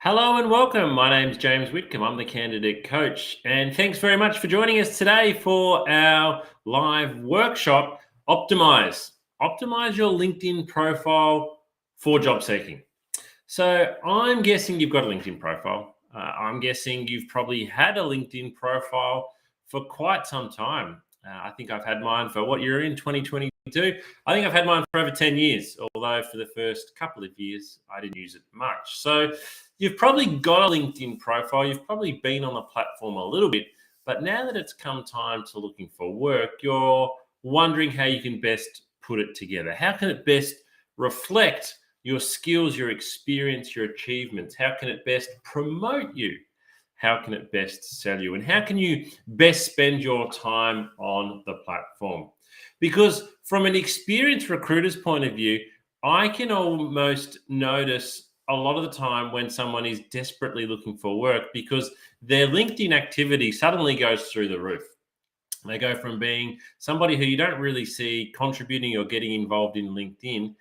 Hello and welcome. My name's James Whitcomb. I'm the candidate coach. And thanks very much for joining us today for our live workshop, Optimise. Optimize your LinkedIn profile for job seeking. So I'm guessing you've got a LinkedIn profile. I'm guessing you've probably had a LinkedIn profile for quite some time. I think I've had mine for what year in 2022. I think I've had mine for over 10 years, although for the first couple of years, I didn't use it much. So you've probably got a LinkedIn profile. You've probably been on the platform a little bit, but now that it's come time to looking for work, you're wondering how you can best put it together. How can it best reflect your skills, your experience, your achievements? How can it best promote you? How can it best sell you? And how can you best spend your time on the platform? Because from an experienced recruiter's point of view, I can almost notice a lot of the time when someone is desperately looking for work because their LinkedIn activity suddenly goes through the roof. They go from being somebody who you don't really see contributing or getting involved in LinkedIn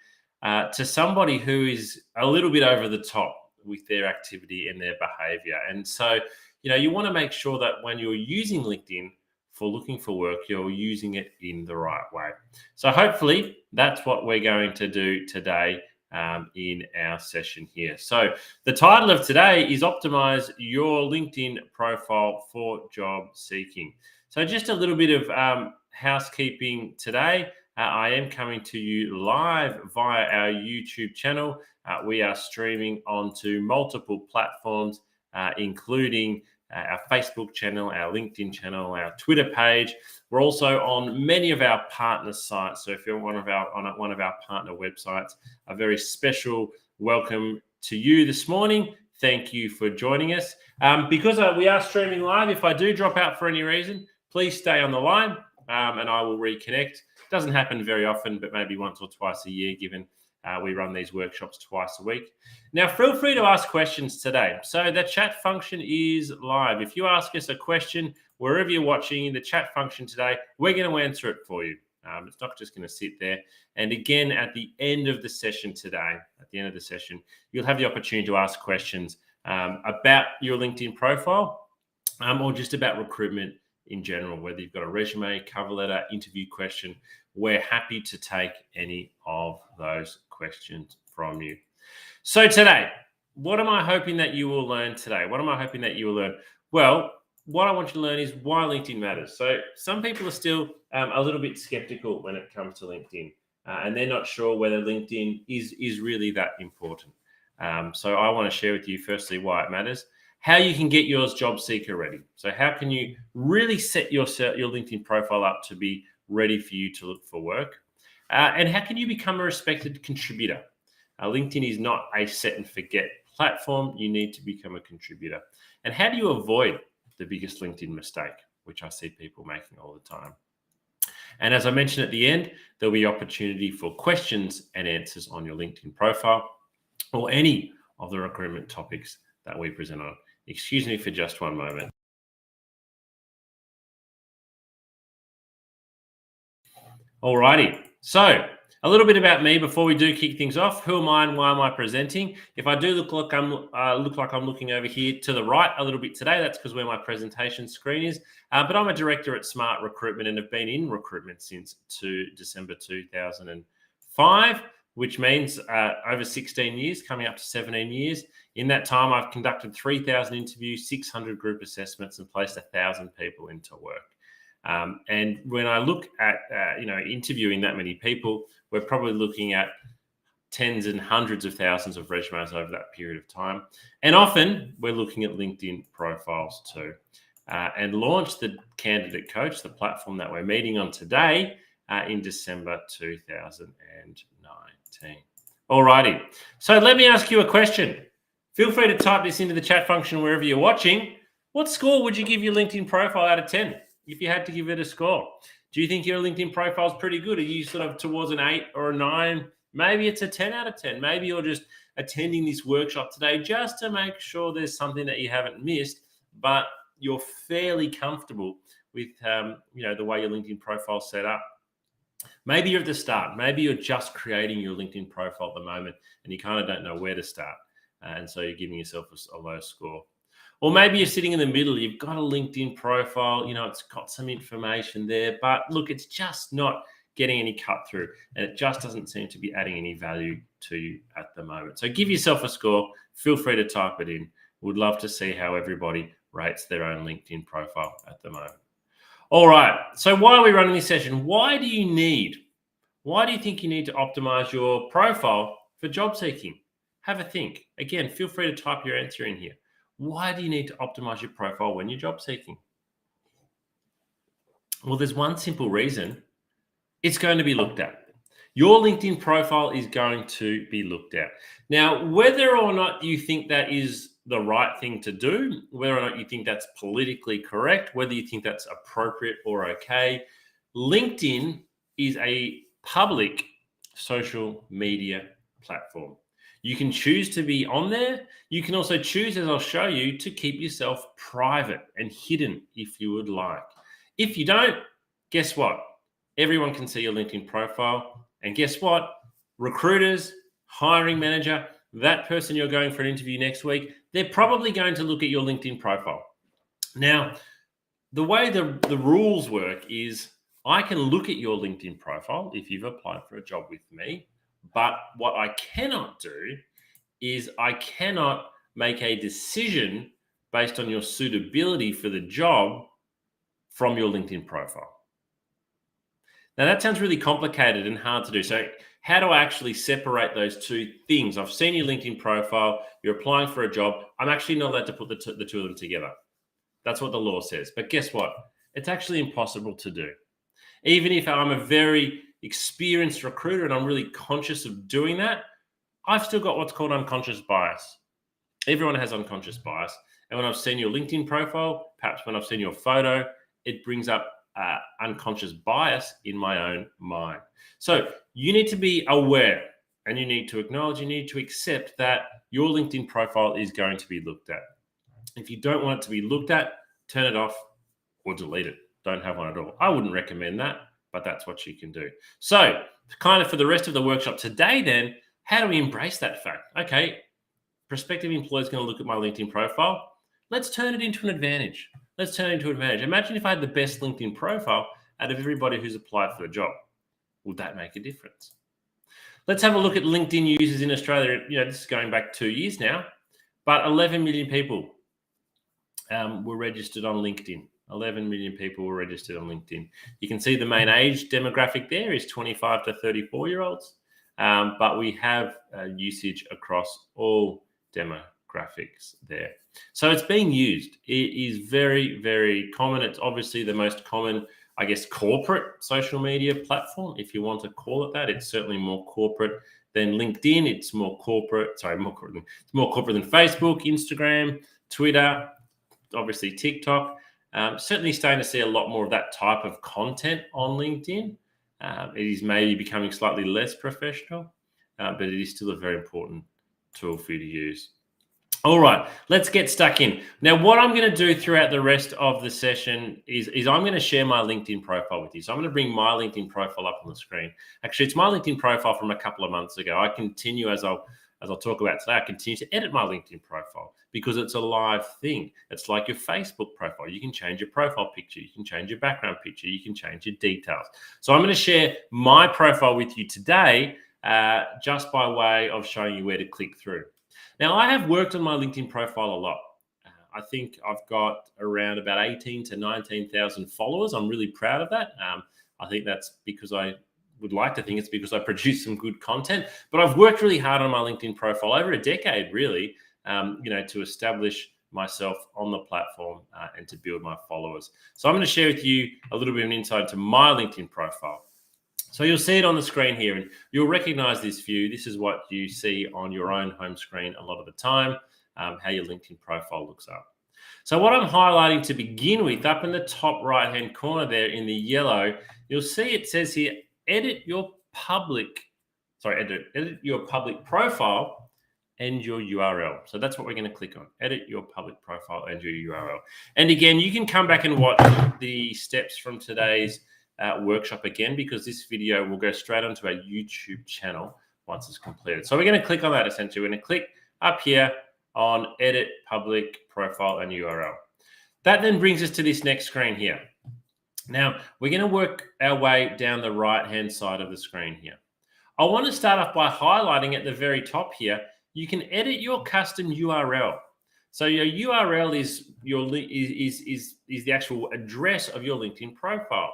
to somebody who is a little bit over the top with their activity and their behavior. And so, you want to make sure that when you're using LinkedIn for looking for work, you're using it in the right way. So, hopefully, that's what we're going to do today in our session here. So, the title of today is Optimize Your LinkedIn Profile for Job Seeking. So, just a little bit of housekeeping today. I am coming to you live via our YouTube channel. We are streaming onto multiple platforms, including our Facebook channel, our LinkedIn channel, our Twitter page. We're also on many of our partner sites. So if you're on one of our partner websites, a very special welcome to you this morning. Thank you for joining us. Because we are streaming live, if I do drop out for any reason, please stay on the line and I will reconnect. Doesn't happen very often, but maybe once or twice a year, given we run these workshops twice a week. Now, feel free to ask questions today. So the chat function is live. If you ask us a question, wherever you're watching, the chat function today, we're going to answer it for you. It's not just going to sit there. And again, at the end of the session today, you'll have the opportunity to ask questions about your LinkedIn profile or just about recruitment in general, whether you've got a resume, cover letter, interview question. We're happy to take any of those questions from you. So today, what am I hoping that you will learn today? Well, what I want you to learn is why LinkedIn matters. So some people are still a little bit skeptical when it comes to LinkedIn, and they're not sure whether LinkedIn is really that important. So I want to share with you firstly why it matters, how you can get yours job seeker ready. So how can you really set your LinkedIn profile up to be ready for you to look for work? And how can you become a respected contributor? LinkedIn is not a set and forget platform. You need to become a contributor. And how do you avoid the biggest LinkedIn mistake, which I see people making all the time? And as I mentioned at the end, there'll be opportunity for questions and answers on your LinkedIn profile or any of the recruitment topics that we present on. Excuse me for just one moment. Alrighty, so a little bit about me before we do kick things off. Who am I and why am I presenting? If I do look like I'm looking over here to the right a little bit today, that's because where my presentation screen is. But I'm a director at Smart Recruitment and have been in recruitment since December 2005, which means over 16 years, coming up to 17 years. In that time, I've conducted 3,000 interviews, 600 group assessments, and placed 1,000 people into work. And when I look at interviewing that many people, we're probably looking at tens and hundreds of thousands of resumes over that period of time. And often we're looking at LinkedIn profiles too. And launched the Candidate Coach, the platform that we're meeting on today, in December 2019. Alrighty, so let me ask you a question. Feel free to type this into the chat function wherever you're watching. What score would you give your LinkedIn profile out of 10 if you had to give it a score? Do you think your LinkedIn profile is pretty good? Are you sort of towards an 8 or a 9? Maybe it's a 10 out of 10. Maybe you're just attending this workshop today just to make sure there's something that you haven't missed, but you're fairly comfortable with the way your LinkedIn profile is set up. Maybe you're at the start. Maybe you're just creating your LinkedIn profile at the moment and you kind of don't know where to start. and so you're giving yourself a low score. Or maybe you're sitting in the middle, you've got a LinkedIn profile, it's got some information there, but look, it's just not getting any cut through, and it just doesn't seem to be adding any value to you at the moment. So give yourself a score. Feel free to type it in. We'd love to see how everybody rates their own LinkedIn profile at the moment. All right. So why are we running this session? Why do you think you need to optimize your profile for job seeking? Have a think. Again, feel free to type your answer in here. Why do you need to optimize your profile when you're job seeking? Well, there's one simple reason. It's going to be looked at. Your LinkedIn profile is going to be looked at. Now, whether or not you think that is the right thing to do, whether or not you think that's politically correct, whether you think that's appropriate or okay, LinkedIn is a public social media platform. You can choose to be on there. You can also choose, as I'll show you, to keep yourself private and hidden if you would like. If you don't, guess what? Everyone can see your LinkedIn profile. And guess what? Recruiters, hiring manager, that person you're going for an interview next week, they're probably going to look at your LinkedIn profile. Now, the way the rules work is I can look at your LinkedIn profile if you've applied for a job with me, but what I cannot do is I cannot make a decision based on your suitability for the job from your LinkedIn profile. Now, that sounds really complicated and hard to do. So how do I actually separate those two things? I've seen your LinkedIn profile. You're applying for a job. I'm actually not allowed to put the two of them together. That's what the law says. But guess what? It's actually impossible to do. Even if I'm a very experienced recruiter and I'm really conscious of doing that, I've still got what's called unconscious bias. Everyone has unconscious bias. And when I've seen your LinkedIn profile, perhaps when I've seen your photo, it brings up unconscious bias in my own mind. So you need to be aware, and you need to acknowledge, you need to accept that your LinkedIn profile is going to be looked at. If you don't want it to be looked at, turn it off or delete it. Don't have one at all. I wouldn't recommend that, but that's what you can do. So kind of for the rest of the workshop today then, how do we embrace that fact? Okay, prospective employer's going to look at my LinkedIn profile. Let's turn it into an advantage. Imagine if I had the best LinkedIn profile out of everybody who's applied for the job. Would that make a difference? Let's have a look at LinkedIn users in Australia. This is going back 2 years now, but 11 million people were registered on LinkedIn. 11 million people were registered on LinkedIn. You can see the main age demographic there is 25 to 34-year-olds, but we have usage across all demographics there. So it's being used. It is very, very common. It's obviously the most common, I guess, corporate social media platform, if you want to call it that. It's certainly more corporate than LinkedIn. It's more corporate. It's more corporate than Facebook, Instagram, Twitter, obviously TikTok. Certainly starting to see a lot more of that type of content on LinkedIn. It is maybe becoming slightly less professional, but it is still a very important tool for you to use. All right, let's get stuck in. Now, what I'm going to do throughout the rest of the session is I'm going to share my LinkedIn profile with you. So I'm going to bring my LinkedIn profile up on the screen. Actually, it's my LinkedIn profile from a couple of months ago. I continue, as I'll talk about today, I continue to edit my LinkedIn profile because it's a live thing. It's like your Facebook profile. You can change your profile picture. You can change your background picture. You can change your details. So I'm going to share my profile with you today just by way of showing you where to click through. Now, I have worked on my LinkedIn profile a lot. I think I've got around about 18 to 19,000 followers. I'm really proud of that. I think that's because I would like to think it's because I produce some good content. But I've worked really hard on my LinkedIn profile over a decade, really, to establish myself on the platform and to build my followers. So I'm going to share with you a little bit of an insight into my LinkedIn profile. So you'll see it on the screen here, and you'll recognize this view. This is what you see on your own home screen a lot of the time, how your LinkedIn profile looks up. So what I'm highlighting to begin with, up in the top right-hand corner there in the yellow, you'll see it says here, edit your public profile and your URL. So that's what we're going to click on, edit your public profile and your URL. And again, you can come back and watch the steps from today's workshop again, because this video will go straight onto our YouTube channel once it's completed. So we're going to click on that essentially. We're going to click up here on edit public profile and URL. That then brings us to this next screen here. Now, we're going to work our way down the right-hand side of the screen here. I want to start off by highlighting at the very top here, you can edit your custom URL. So your URL is the actual address of your LinkedIn profile.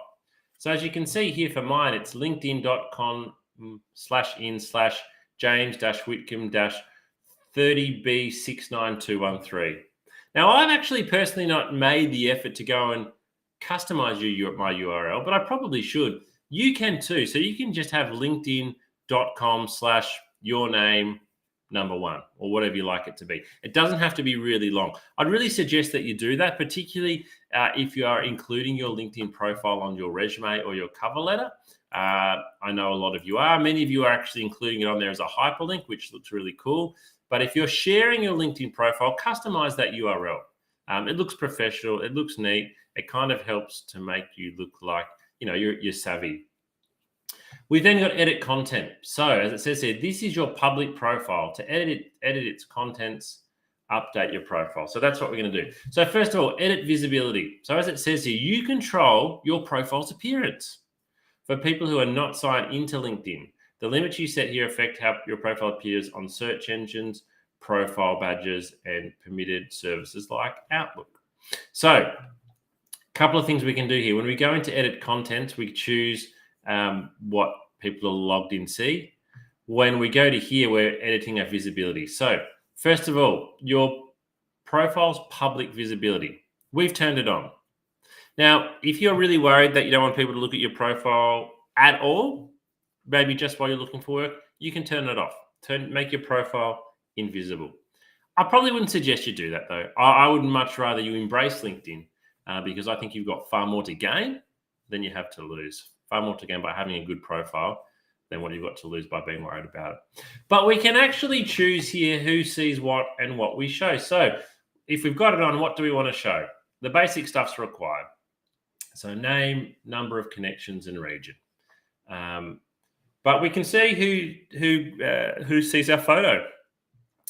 So as you can see here for mine, it's linkedin.com/in/james-whitcomb-30b69213. Now, I've actually personally not made the effort to go and customize my URL, but I probably should. You can too. So you can just have linkedin.com/yourname1 or whatever you like it to be. It doesn't have to be really long. I'd really suggest that you do that, particularly if you are including your LinkedIn profile on your resume or your cover letter. I know a lot of you are. Many of you are actually including it on there as a hyperlink, which looks really cool. But if you're sharing your LinkedIn profile, customize that URL. It looks professional. It looks neat. It kind of helps to make you look like, you're savvy. We've then got edit content. So as it says here, this is your public profile. To edit its contents, update your profile. So that's what we're going to do. So first of all, edit visibility. So as it says here, you control your profile's appearance. For people who are not signed into LinkedIn, the limits you set here affect how your profile appears on search engines, profile badges, and permitted services like Outlook. So a couple of things we can do here. When we go into edit content, we choose what people are logged in see. When we go to here, we're editing our visibility. So first of all, your profile's public visibility. We've turned it on. Now, if you're really worried that you don't want people to look at your profile at all, maybe just while you're looking for work, you can turn it off. Make your profile invisible. I probably wouldn't suggest you do that though. I would much rather you embrace LinkedIn because I think you've got far more to gain than you have to lose. Far more to gain by having a good profile than what you've got to lose by being worried about it. But we can actually choose here who sees what and what we show. So if we've got it on, what do we want to show? The basic stuff's required. So name, number of connections, and region. But we can see who sees our photo.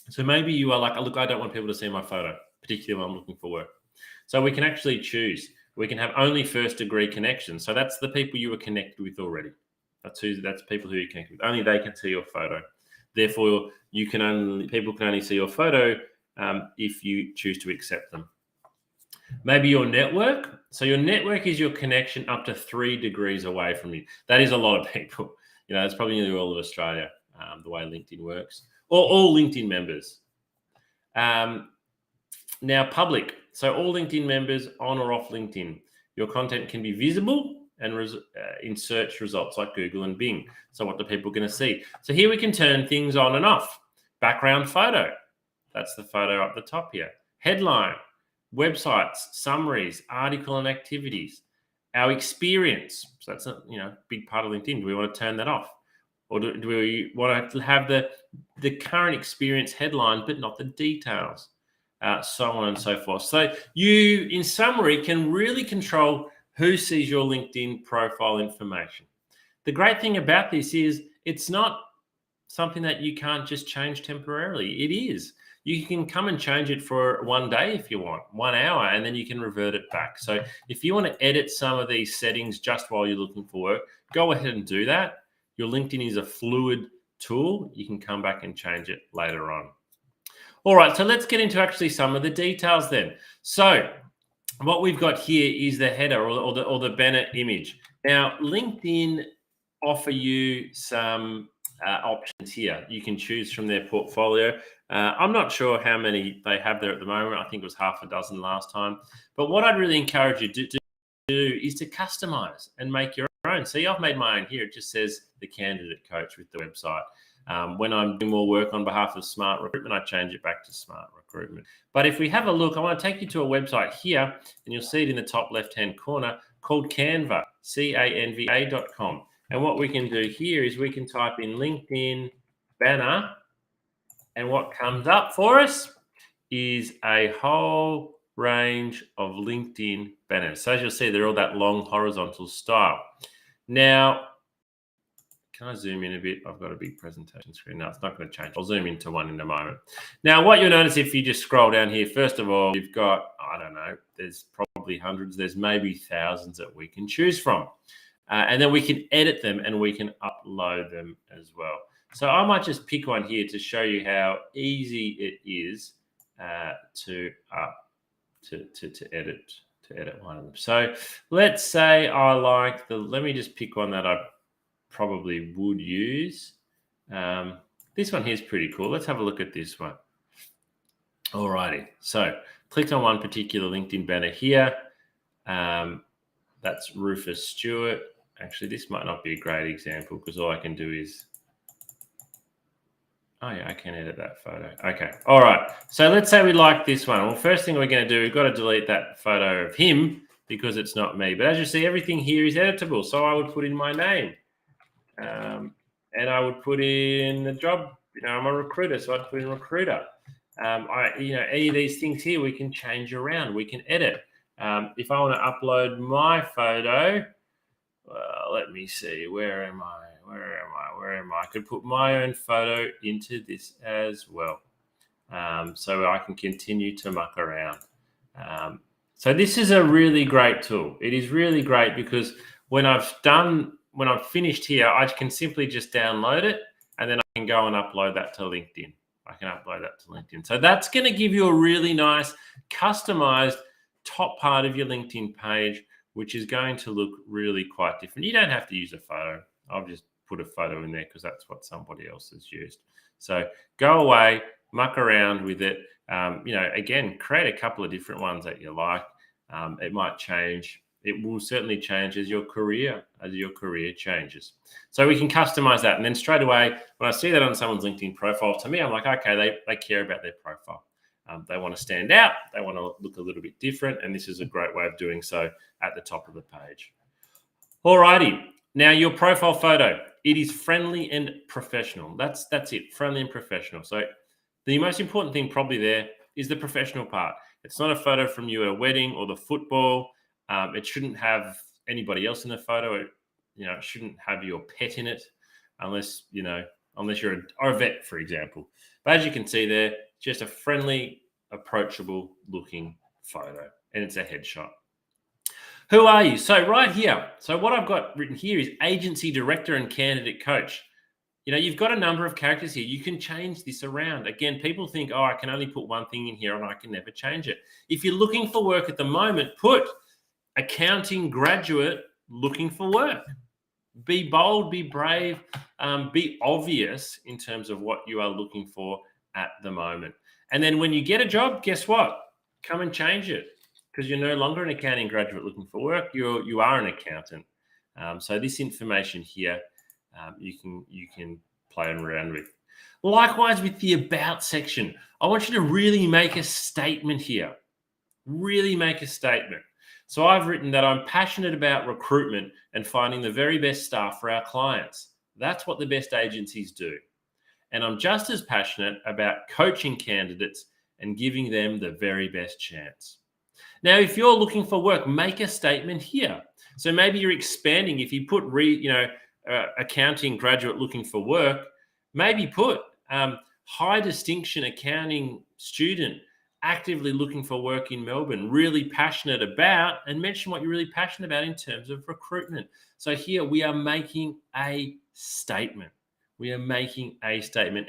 So maybe you are like, look, I don't want people to see my photo, particularly when I'm looking for work. So we can actually choose. We can have only first degree connections. So that's the people you were connected with already. That's people who you connected with. Only they can see your photo. Therefore, people can only see your photo if you choose to accept them. Maybe your network. So your network is your connection up to 3 degrees away from you. That is a lot of people. That's probably nearly all of Australia, the way LinkedIn works. Or all LinkedIn members. Now, public. So all LinkedIn members on or off LinkedIn. Your content can be visible and in search results like Google and Bing. So what are people going to see? So here we can turn things on and off. Background photo. That's the photo up the top here. Headline. Websites, summaries, article and activities. Our experience. So that's a big part of LinkedIn. Do we want to turn that off? Or do we want to have the current experience headline, but not the details? So on and so forth. So you, in summary, can really control who sees your LinkedIn profile information. The great thing about this is it's not something that you can't just change temporarily. It is. You can come and change it for one day if you want, 1 hour, and then you can revert it back. So if you want to edit some of these settings just while you're looking for work, go ahead and do that. Your LinkedIn is a fluid tool. You can come back and change it later on. All right, so let's get into actually some of the details then. So what we've got here is the header or the banner image. Now, LinkedIn offer you some options here. You can choose from their portfolio. I'm not sure how many they have there at the moment. I think it was half a dozen last time. But what I'd really encourage you to do is to customize and make your own. See, I've made my own here. It just says the candidate coach with the website. When I'm doing more work on behalf of Smart Recruitment, I change it back to Smart Recruitment. But if we have a look, I want to take you to a website here, and you'll see it in the top left-hand corner called Canva, canva.com. And what we can do here is we can type in LinkedIn banner, and what comes up for us is a whole range of LinkedIn banners. So as you'll see, they're all that long horizontal style. Now, Can I zoom in a bit? I've got a big presentation screen. No, it's not going to change. I'll zoom into one in a moment. Now, what you'll notice if you just scroll down here, first of all, you've got, I don't know, there's probably hundreds, there's maybe thousands that we can choose from. And then we can edit them and we can upload them as well. So I might just pick one here to show you how easy it is to edit one of them. So let's say I like let me just pick one that I probably would use. This one here is pretty cool. Let's have a look at this one. Alrighty, so clicked on one particular LinkedIn banner here. That's Rufus Stewart. Actually, this might not be a great example because all I can do is, oh yeah, I can edit that photo. Okay, all right. So let's say we like this one. Well, first thing we're going to do, we've got to delete that photo of him because it's not me. But as you see, everything here is editable. So I would put in my name. And I would put in the job, I'm a recruiter, so I'd put in recruiter. Any of these things here, we can change around, we can edit. If I want to upload my photo, let me see, where am I? I could put my own photo into this as well. So I can continue to muck around. So this is a really great tool. It is really great because when I'm finished here, I can simply just download it and then I can go and upload that to LinkedIn. So that's going to give you a really nice customized top part of your LinkedIn page, which is going to look really quite different. You don't have to use a photo. I've just put a photo in there because that's what somebody else has used. So go away, muck around with it. Again, create a couple of different ones that you like. It might change. It will certainly change as your career changes. So we can customize that. And then straight away, when I see that on someone's LinkedIn profile, to me, I'm like, okay, they care about their profile. They want to stand out. They want to look a little bit different. And this is a great way of doing so at the top of the page. All righty. Now, your profile photo, it is friendly and professional. That's it, friendly and professional. So the most important thing probably there is the professional part. It's not a photo from you at a wedding or the football. It shouldn't have anybody else in the photo. It shouldn't have your pet in it unless you're a vet, for example. But as you can see there, just a friendly, approachable looking photo, and it's a headshot. Who are you? So right here, so what I've got written here is agency director and candidate coach. You've got a number of characters here. You can change this around. Again, people think, I can only put one thing in here and I can never change it. If you're looking for work at the moment, put accounting graduate looking for work. Be bold, be brave, be obvious in terms of what you are looking for at the moment. And then when you get a job, guess what? Come and change it because you're no longer an accounting graduate looking for work. You are an accountant. So this information here, you can play around with. Likewise with the about section, I want you to really make a statement here. Really make a statement. So I've written that I'm passionate about recruitment and finding the very best staff for our clients. That's what the best agencies do. And I'm just as passionate about coaching candidates and giving them the very best chance. Now, if you're looking for work, make a statement here. So maybe you're expanding. If you put accounting graduate looking for work, maybe put high distinction accounting student actively looking for work in Melbourne, really passionate about, and mention what you're really passionate about in terms of recruitment. So here we are making a statement.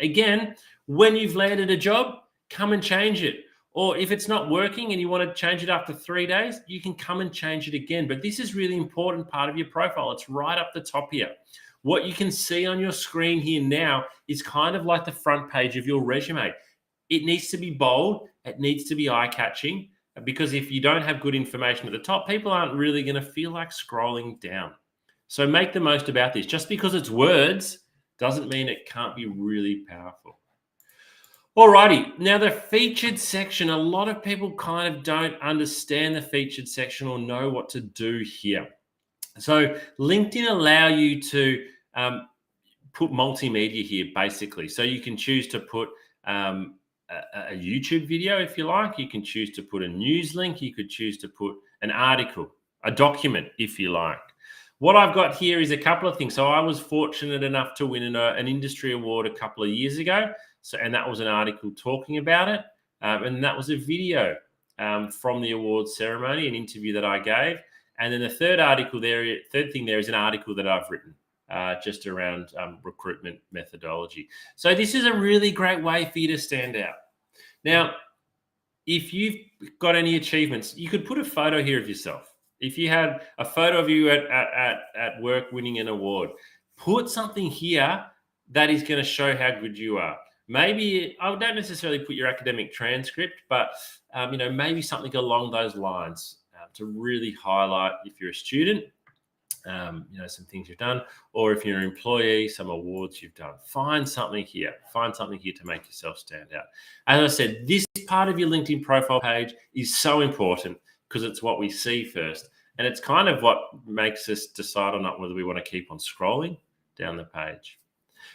Again, when you've landed a job, come and change it. Or if it's not working and you want to change it after 3 days, you can come and change it again. But this is really important part of your profile. It's right up the top here. What you can see on your screen here now is kind of like the front page of your resume. It needs to be bold. It needs to be eye-catching because if you don't have good information at the top, people aren't really going to feel like scrolling down. So make the most about this. Just because it's words doesn't mean it can't be really powerful. Alrighty, now the featured section, a lot of people kind of don't understand the featured section or know what to do here. So LinkedIn allow you to put multimedia here, basically. So you can choose to put a YouTube video if you like. You can choose to put a news link. You could choose to put an article, a document if you like. What I've got here is a couple of things. So I was fortunate enough to win an industry award a couple of years ago. And that was an article talking about it. And that was a video from the awards ceremony, an interview that I gave. And then the third thing there is an article that I've written just around recruitment methodology. So this is a really great way for you to stand out. Now, if you've got any achievements, you could put a photo here of yourself. If you had a photo of you at work winning an award, put something here that is going to show how good you are. Maybe I don't necessarily put your academic transcript, but maybe something along those lines to really highlight if you're a student, some things you've done, or if you're an employee, some awards you've done. Find something here. Find something here to make yourself stand out. As I said, this part of your LinkedIn profile page is so important because it's what we see first. And it's kind of what makes us decide or not whether we want to keep on scrolling down the page.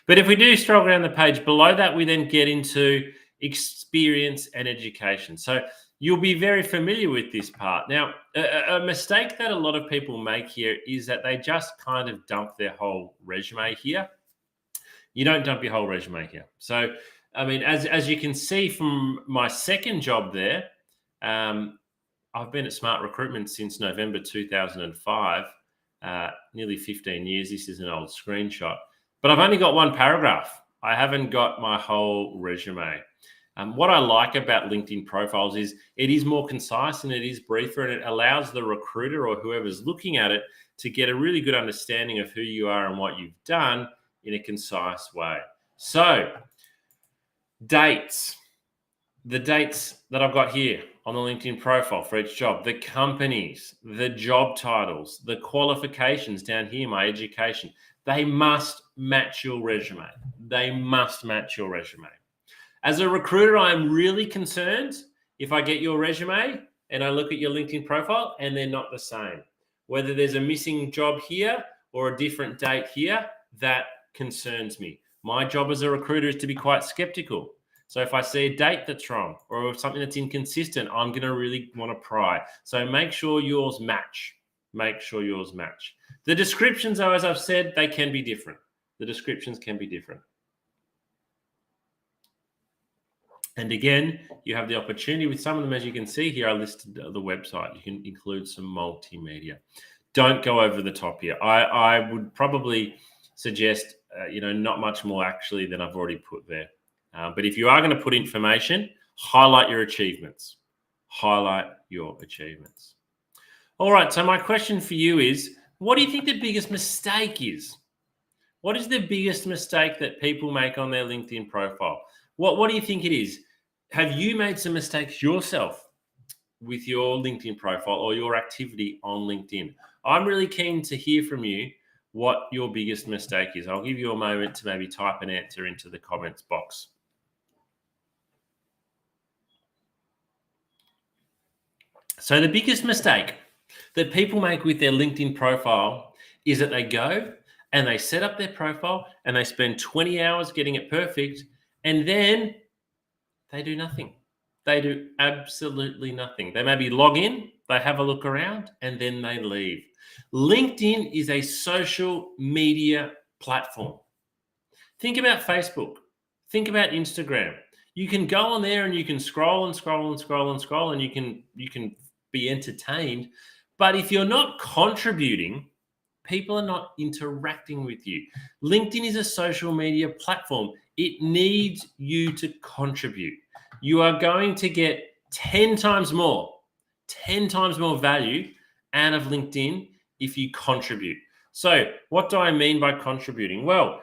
But if we do scroll down the page below that, we then get into experience and education. So you'll be very familiar with this part. Now, a mistake that a lot of people make here is that they just kind of dump their whole resume here. You don't dump your whole resume here. So, I mean, as you can see from my second job there, I've been at Smart Recruitment since November 2005, nearly 15 years. This is an old screenshot. But I've only got one paragraph. I haven't got my whole resume. What I like about LinkedIn profiles is it is more concise and it is briefer, and it allows the recruiter or whoever's looking at it to get a really good understanding of who you are and what you've done in a concise way. So, dates. The dates that I've got here on the LinkedIn profile for each job, the companies, the job titles, the qualifications down here, my education, they must match your resume. They must match your resume. As a recruiter, I'm really concerned if I get your resume and I look at your LinkedIn profile and they're not the same. Whether there's a missing job here or a different date here, that concerns me. My job as a recruiter is to be quite skeptical. So if I see a date that's wrong or something that's inconsistent, I'm going to really want to pry. So make sure yours match. Make sure yours match. The descriptions, though, as I've said, they can be different. The descriptions can be different. And again, you have the opportunity with some of them, as you can see here, I listed the website. You can include some multimedia. Don't go over the top here. I would probably suggest, not much more actually than I've already put there. But if you are going to put information, highlight your achievements. Highlight your achievements. All right, so my question for you is, what do you think the biggest mistake is? What is the biggest mistake that people make on their LinkedIn profile? What do you think it is? Have you made some mistakes yourself with your LinkedIn profile or your activity on LinkedIn? I'm really keen to hear from you what your biggest mistake is. I'll give you a moment to maybe type an answer into the comments box. So the biggest mistake that people make with their LinkedIn profile is that they go and they set up their profile and they spend 20 hours getting it perfect, and then they do nothing. They do absolutely nothing. They maybe log in, they have a look around, and then they leave. LinkedIn is a social media platform. Think about Facebook. Think about Instagram. You can go on there and you can scroll and scroll and scroll and scroll, and you can be entertained. But if you're not contributing, people are not interacting with you. LinkedIn is a social media platform. It needs you to contribute. You are going to get 10 times more value out of LinkedIn if you contribute. So what do I mean by contributing? Well,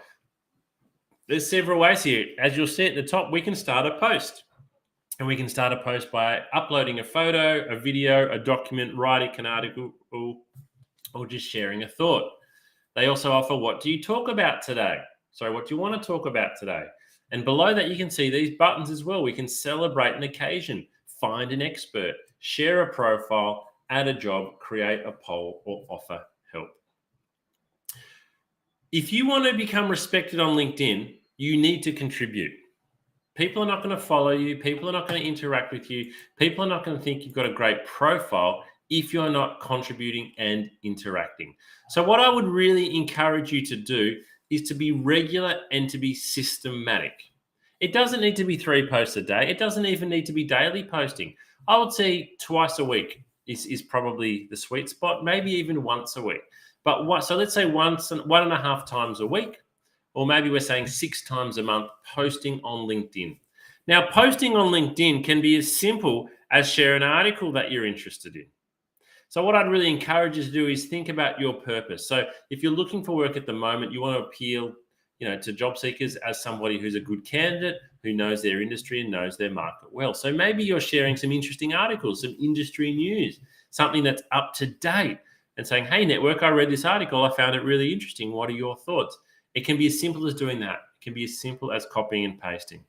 there's several ways here. As you'll see at the top, we can start a post. And we can start a post by uploading a photo, a video, a document, writing an article, or just sharing a thought. They also offer, what do you talk about today? So what do you want to talk about today? And below that, you can see these buttons as well. We can celebrate an occasion, find an expert, share a profile, add a job, create a poll, or offer help. If you want to become respected on LinkedIn, you need to contribute. People are not going to follow you. People are not going to interact with you. People are not going to think you've got a great profile if you're not contributing and interacting. So what I would really encourage you to do is to be regular and to be systematic. It doesn't need to be 3 posts a day. It doesn't even need to be daily posting. I would say twice a week is probably the sweet spot, maybe even once a week. But so let's say 1.5 times a week, or maybe we're saying 6 times a month, posting on LinkedIn. Now, posting on LinkedIn can be as simple as share an article that you're interested in. So what I'd really encourage you to do is think about your purpose. So if you're looking for work at the moment, you want to appeal, to job seekers as somebody who's a good candidate, who knows their industry and knows their market well. So maybe you're sharing some interesting articles, some industry news, something that's up to date, and saying, hey, network, I read this article. I found it really interesting. What are your thoughts? It can be as simple as doing that. It can be as simple as copying and pasting.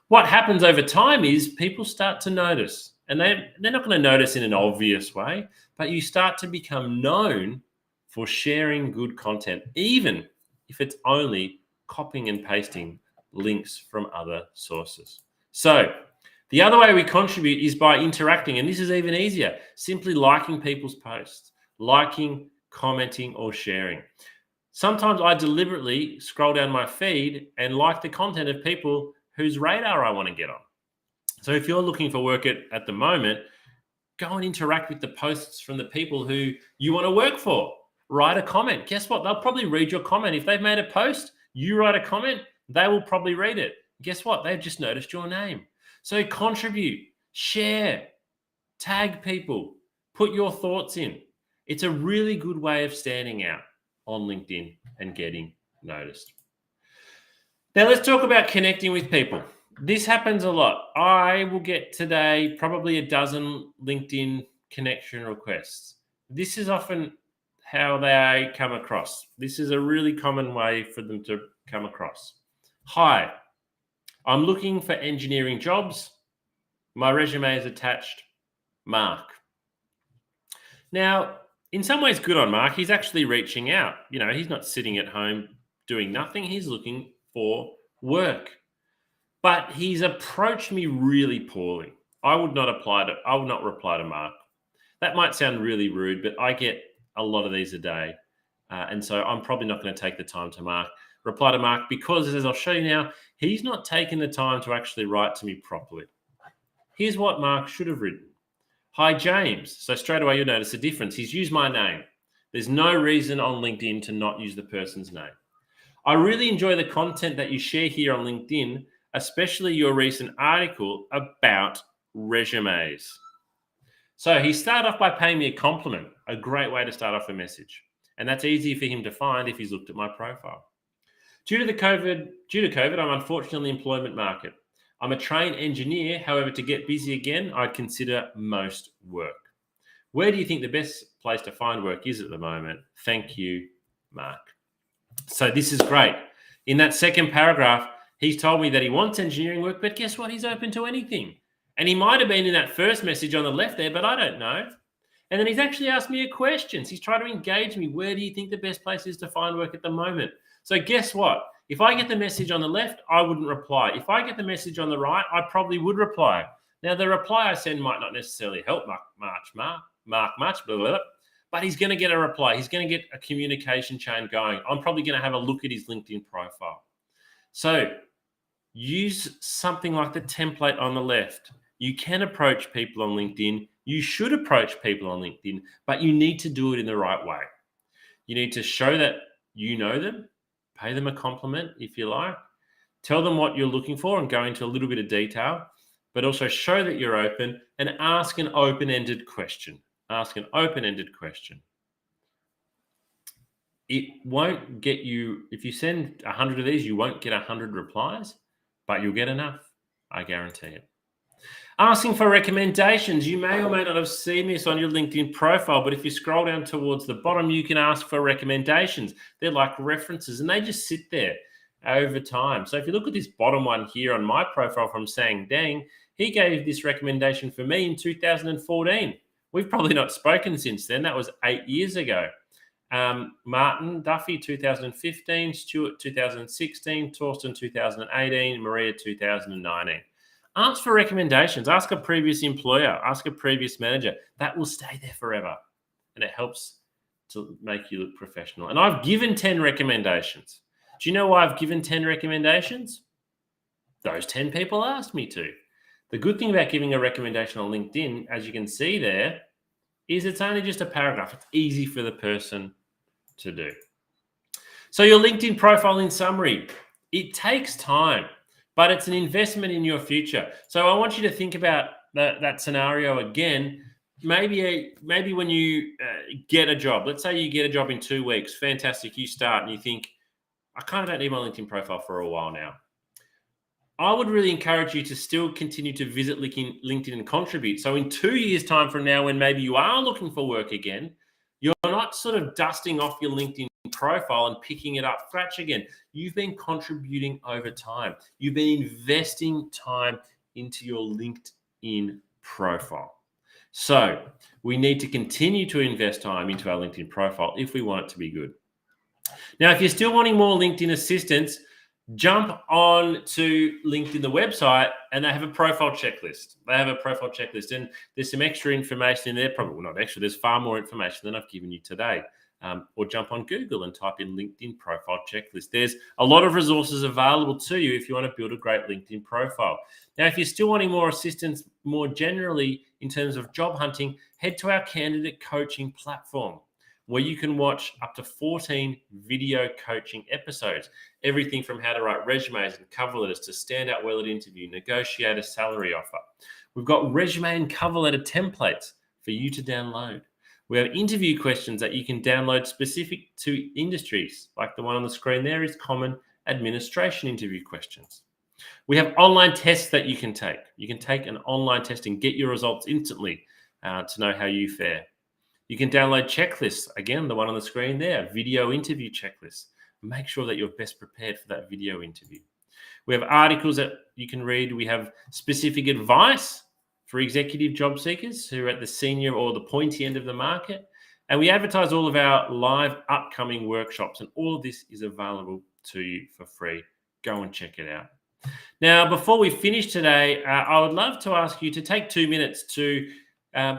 What happens over time is people start to notice, and they're not going to notice in an obvious way, but you start to become known for sharing good content, even if it's only copying and pasting links from other sources. So the other way we contribute is by interacting, and this is even easier, simply liking people's posts, liking, commenting, or sharing. Sometimes I deliberately scroll down my feed and like the content of people whose radar I want to get on. So if you're looking for work at the moment, go and interact with the posts from the people who you want to work for. Write a comment. Guess what? They'll probably read your comment. If they've made a post, you write a comment, they will probably read it. Guess what? They've just noticed your name. So contribute, share, tag people, put your thoughts in. It's a really good way of standing out on LinkedIn and getting noticed. Now let's talk about connecting with people. This happens a lot. I will get today probably a dozen LinkedIn connection requests. This is often how they come across. This is a really common way for them to come across. Hi, I'm looking for engineering jobs. My resume is attached. Mark. Now, in some ways, good on Mark. He's actually reaching out. He's not sitting at home doing nothing. He's looking for work. But he's approached me really poorly. I would not reply to Mark. That might sound really rude, but I get a lot of these a day. And so I'm probably not going to take the time to reply to Mark, because, as I'll show you now, he's not taking the time to actually write to me properly. Here's what Mark should have written. Hi, James. So straight away, you'll notice a difference. He's used my name. There's no reason on LinkedIn to not use the person's name. I really enjoy the content that you share here on LinkedIn, especially your recent article about resumes. So he started off by paying me a compliment, a great way to start off a message. And that's easy for him to find if he's looked at my profile. Due to COVID, I'm unfortunately in the employment market. I'm a trained engineer. However, to get busy again, I'd consider most work. Where do you think the best place to find work is at the moment? Thank you, Mark. So this is great. In that second paragraph, he's told me that he wants engineering work, but guess what? He's open to anything. And he might have been in that first message on the left there, but I don't know. And then he's actually asked me a question. He's trying to engage me. Where do you think the best place is to find work at the moment? So guess what? If I get the message on the left, I wouldn't reply. If I get the message on the right, I probably would reply. Now, the reply I send might not necessarily help Mark much, blah, blah, blah, but he's going to get a reply. He's going to get a communication chain going. I'm probably going to have a look at his LinkedIn profile. So use something like the template on the left. You can approach people on LinkedIn. You should approach people on LinkedIn, but you need to do it in the right way. You need to show that you know them, pay them a compliment if you like, tell them what you're looking for and go into a little bit of detail, but also show that you're open and ask an open-ended question. Ask an open-ended question. It won't get you, if you send 100 of these, you won't get 100 replies, but you'll get enough. I guarantee it. Asking for recommendations. You may or may not have seen this on your LinkedIn profile, but if you scroll down towards the bottom, you can ask for recommendations. They're like references, and they just sit there over time. So if you look at this bottom one here on my profile from Sang Deng, he gave this recommendation for me in 2014. We've probably not spoken since then. That was 8 years ago. Martin Duffy, 2015, Stuart, 2016, Torsten, 2018, Maria, 2019. Ask for recommendations. Ask a previous employer. Ask a previous manager. That will stay there forever. And it helps to make you look professional. And I've given 10 recommendations. Do you know why I've given 10 recommendations? Those 10 people asked me to. The good thing about giving a recommendation on LinkedIn, as you can see there, is it's only just a paragraph. It's easy for the person to do. So your LinkedIn profile in summary, it takes time, but it's an investment in your future. So I want you to think about that scenario again. Maybe when you get a job, let's say you get a job in 2 weeks, fantastic, you start and you think, I kind of don't need my LinkedIn profile for a while now. I would really encourage you to still continue to visit LinkedIn and contribute. So in 2 years' time from now, when maybe you are looking for work again, you're not sort of dusting off your LinkedIn profile and picking it up fresh again. You've been contributing over time. You've been investing time into your LinkedIn profile. So we need to continue to invest time into our LinkedIn profile if we want it to be good. Now, if you're still wanting more LinkedIn assistance, jump on to LinkedIn, the website, and they have a profile checklist. And there's some extra information in there. Probably not extra. There's far more information than I've given you today. Or jump on Google and type in LinkedIn profile checklist. There's a lot of resources available to you if you want to build a great LinkedIn profile. Now, if you're still wanting more assistance more generally in terms of job hunting, head to our candidate coaching platform, where you can watch up to 14 video coaching episodes. Everything from how to write resumes and cover letters to stand out well at interview, negotiate a salary offer. We've got resume and cover letter templates for you to download. We have interview questions that you can download specific to industries, like the one on the screen there is common administration interview questions. We have online tests that you can take. You can take an online test and get your results instantly to know how you fare. You can download checklists. Again, the one on the screen there, video interview checklists. Make sure that you're best prepared for that video interview. We have articles that you can read. We have specific advice for executive job seekers who are at the senior or the pointy end of the market. And we advertise all of our live upcoming workshops, and all of this is available to you for free. Go and check it out. Now, before we finish today, I would love to ask you to take 2 minutes to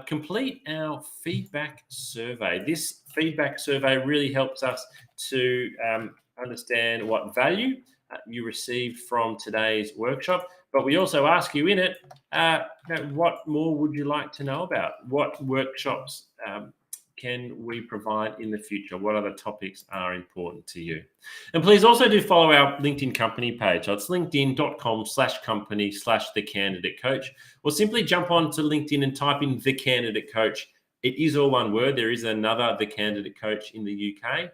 complete our feedback survey. This feedback survey really helps us to understand what value you received from today's workshop. But we also ask you in it, what more would you like to know about? What workshops can we provide in the future? What other topics are important to you? And please also do follow our LinkedIn company page. So it's linkedin.com/company/the candidate coach, or simply jump on to LinkedIn and type in the candidate coach. It is all one word. There is another the candidate coach in the UK.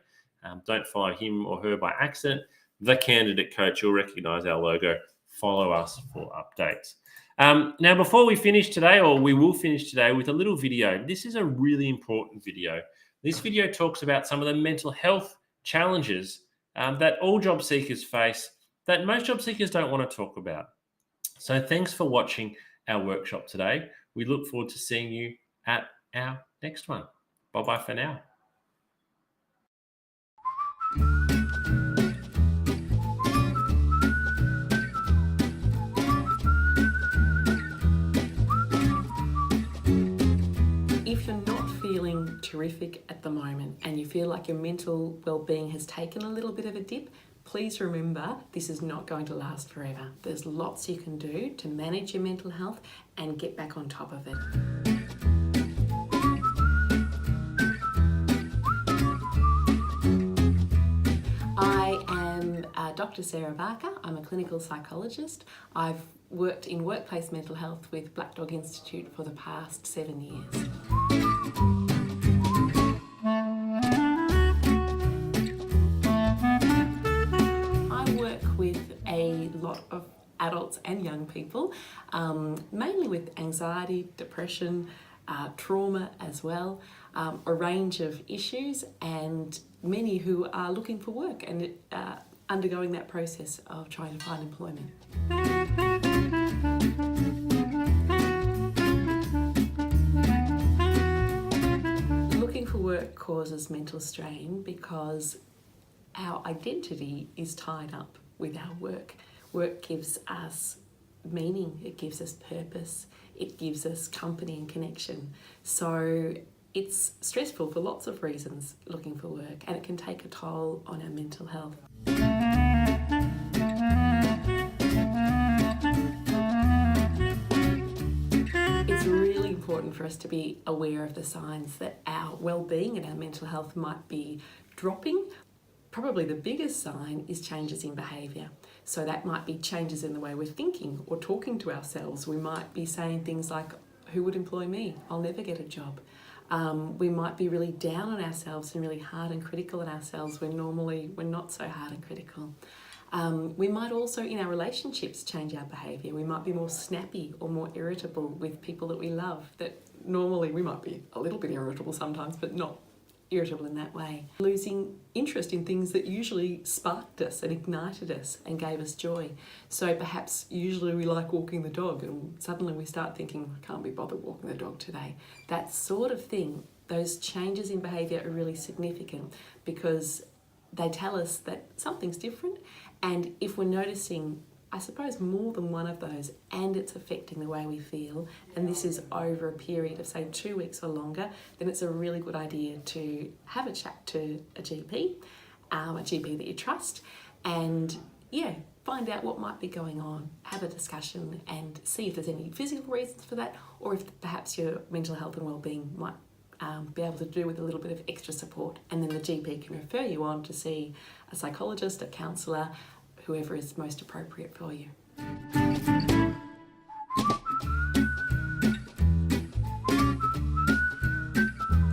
Don't follow him or her by accident. The candidate coach, you'll recognize our logo. Follow us for updates. Now, before we finish today, or we will finish today with a little video. This is a really important video. This video talks about some of the mental health challenges that all job seekers face that most job seekers don't want to talk about. So thanks for watching our workshop today. We look forward to seeing you at our next one. Bye-bye for now. If you're not feeling terrific at the moment and you feel like your mental well-being has taken a little bit of a dip, please remember this is not going to last forever. There's lots you can do to manage your mental health and get back on top of it. I am Dr. Sarah Barker. I'm a clinical psychologist. I've worked in workplace mental health with Black Dog Institute for the past 7 years. I work with a lot of adults and young people, mainly with anxiety, depression, trauma as well, a range of issues, and many who are looking for work and undergoing that process of trying to find employment. Looking for work causes mental strain because our identity is tied up with our work. Work gives us meaning, it gives us purpose, it gives us company and connection. So it's stressful for lots of reasons looking for work, and it can take a toll on our mental health. It's really important for us to be aware of the signs that our well-being and our mental health might be dropping. Probably the biggest sign is changes in behaviour. So that might be changes in the way we're thinking or talking to ourselves. We might be saying things like, who would employ me? I'll never get a job. We might be really down on ourselves and really hard and critical on ourselves when normally we're not so hard and critical. We might also, in our relationships, change our behaviour. We might be more snappy or more irritable with people that we love, that normally we might be a little bit irritable sometimes, but not irritable in that way. Losing interest in things that usually sparked us and ignited us and gave us joy. So perhaps usually we like walking the dog and suddenly we start thinking, I can't be bothered walking the dog today. That sort of thing, those changes in behaviour are really significant because they tell us that something's different, and if we're noticing, I suppose, more than one of those and it's affecting the way we feel, and this is over a period of say 2 weeks or longer, then it's a really good idea to have a chat to a GP that you trust, and find out what might be going on, have a discussion and see if there's any physical reasons for that, or if perhaps your mental health and wellbeing might be able to do with a little bit of extra support, and then the GP can refer you on to see a psychologist, a counsellor, whoever is most appropriate for you.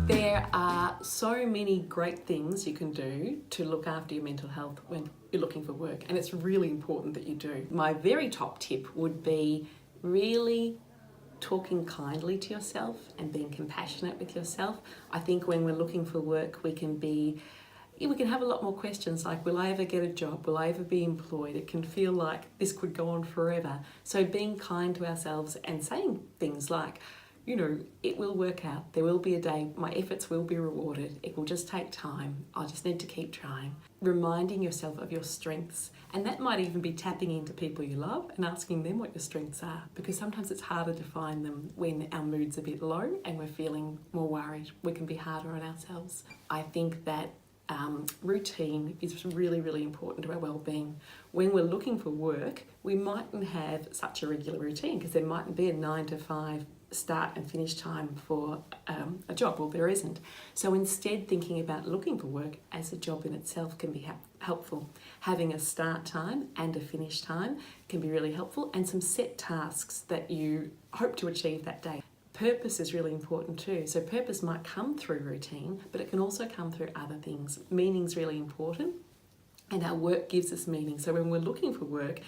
There are so many great things you can do to look after your mental health when you're looking for work, and it's really important that you do. My very top tip would be really talking kindly to yourself and being compassionate with yourself. I think when we're looking for work, we can have a lot more questions like, will I ever get a job? Will I ever be employed? It can feel like this could go on forever. So being kind to ourselves and saying things like, it will work out. There will be a day, my efforts will be rewarded. It will just take time. I just need to keep trying. Reminding yourself of your strengths. And that might even be tapping into people you love and asking them what your strengths are, because sometimes it's harder to find them when our mood's a bit low and we're feeling more worried. We can be harder on ourselves. I think that routine is really, really important to our well-being. When we're looking for work, we mightn't have such a regular routine because there mightn't be a 9 to 5 start and finish time for a job. Well, there isn't. So instead, thinking about looking for work as a job in itself can be helpful. Having a start time and a finish time can be really helpful, and some set tasks that you hope to achieve that day. Purpose is really important too. So purpose might come through routine, but it can also come through other things. Meaning's really important, and our work gives us meaning. So when we're looking for work,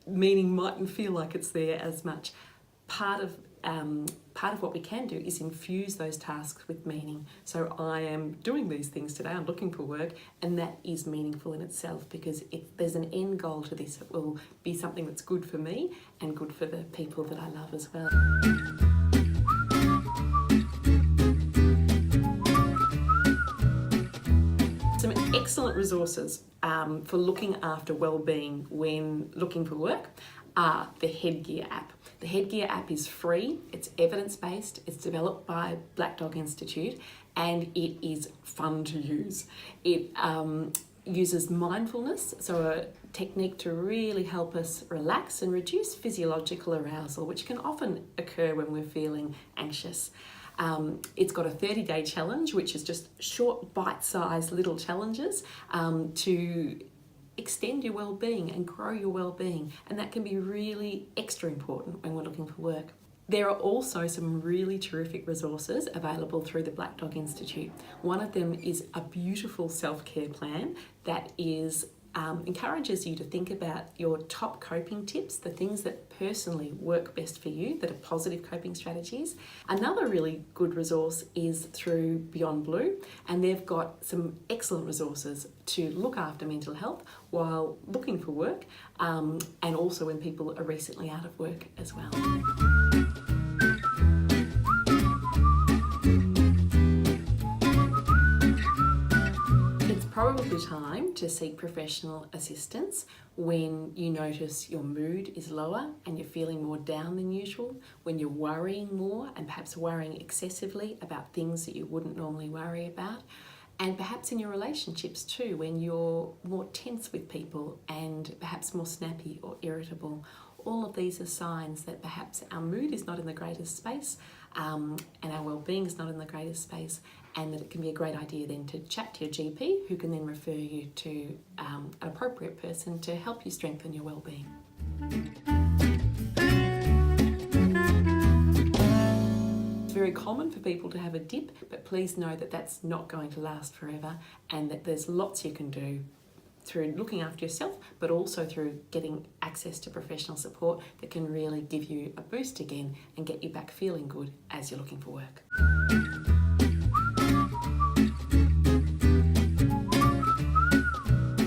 meaning mightn't feel like it's there as much. Part of what we can do is infuse those tasks with meaning. So I am doing these things today, I'm looking for work, and that is meaningful in itself because there's an end goal to this. It will be something that's good for me and good for the people that I love as well. Some excellent resources for looking after well-being when looking for work are the Headgear app. The Headgear app is free, it's evidence-based, it's developed by Black Dog Institute, and it is fun to use. It uses mindfulness, so a technique to really help us relax and reduce physiological arousal, which can often occur when we're feeling anxious. It's got a 30-day challenge, which is just short, bite-sized little challenges to extend your well-being and grow your well-being, and that can be really extra important when we're looking for work. There are also some really terrific resources available through the Black Dog Institute. One of them is a beautiful self-care plan that encourages you to think about your top coping tips, the things that personally work best for you, that are positive coping strategies. Another really good resource is through Beyond Blue, and they've got some excellent resources to look after mental health while looking for work, and also when people are recently out of work as well. probably time to seek professional assistance when you notice your mood is lower and you're feeling more down than usual, when you're worrying more and perhaps worrying excessively about things that you wouldn't normally worry about, and perhaps in your relationships too, when you're more tense with people and perhaps more snappy or irritable. All of these are signs that perhaps our mood is not in the greatest space and our well-being is not in the greatest space, and that it can be a great idea then to chat to your GP, who can then refer you to an appropriate person to help you strengthen your well-being. It's very common for people to have a dip, but please know that that's not going to last forever, and that there's lots you can do through looking after yourself, but also through getting access to professional support that can really give you a boost again and get you back feeling good as you're looking for work.